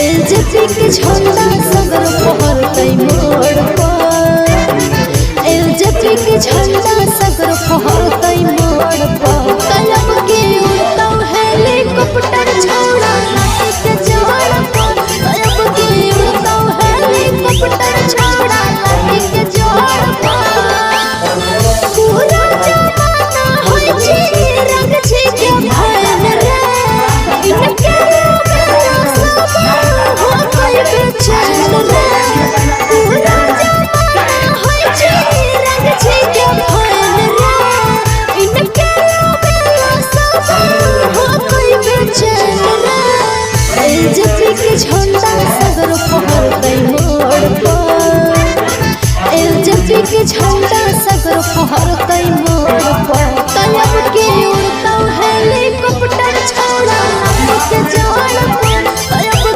LJP के झंडा सगर फहरतै मोड़ पर, एलजेपी के झंडा सगर फहरतै मोड़ पर। कलब के उड़तौ हेलीकॉप्टर छौड़ा लाठी के जोड़ पर, कलब के उड़तौ हेलीकॉप्टर छौड़ा लाठी के जोड़ पर। पूरा जमाना होय छी रंग छी के भैन रे, इनके मेरा सब हो कोई बेचैन रे। पूरा जमाना होय छी रंग छी के भैन रे, इनके मेरा सब हो कोई बेचैन रे। एलजेपी के झंडा सगर फहरतै मोड़ पर, एलजेपी के झंडा सगर फहरतै मोड़ पर।